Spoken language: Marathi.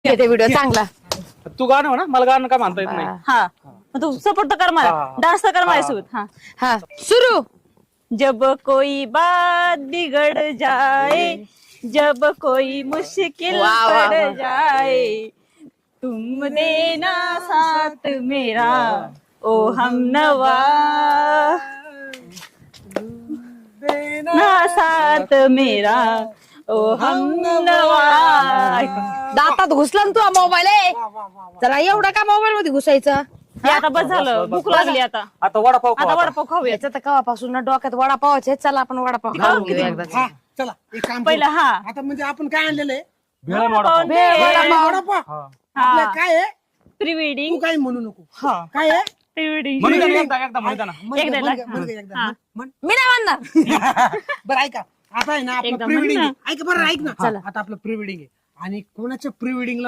येते व्हिडिओ चांगला. तू गाणं म्हणा, मला गाणं काय म्हणता येत नाही. हा मग तू सपोर्ट तर कर मला, डान्स तर कर माझ्यासोबत. हा हा सुरू. जब कोई बात बिगड़ जाए, जब कोई मुश्किल वाह, वाह, पड़ वाह. जाए, तुम देना साथ मेरा ओ हमनवा, ना साथ मेरा ओ हमनवा. दातात घुसला ना तू मोबाईल आहे. चला एवढा का मोबाईल मध्ये घुसायचं. हे आता बस झालं, भूक लागली आता. आता वडापाव खाऊ आता आता. वडापाव खाऊया. याचं तर कवापासून ना डोक्यात वडापावाचे. चला आपण वडापाव खाऊन घेऊया एकदा. हा चला एक काम पहिलं करू. हा आता म्हणजे आपण काय आणलेलं आहे भेळ आणि वडापाव. वडापाव. आपलं काय आहे प्री तू वेडिंग. काही म्हणू नको. काय आहे प्री वेडिंग. म्हणू दे ना, एकदा म्हणू दे ना. एकदा म्हण गं, म्हण गं एकदा. हा. म्हण. मी नाही म्हणणार. बरं ऐका, आता आहे ना आपलं एकदा प्री वेडिंग म्हण आहे. ऐका बरं ऐक ना. आता आपलं प्री वेडिंग आहे आणि कोणाच्या प्री वेडिंगला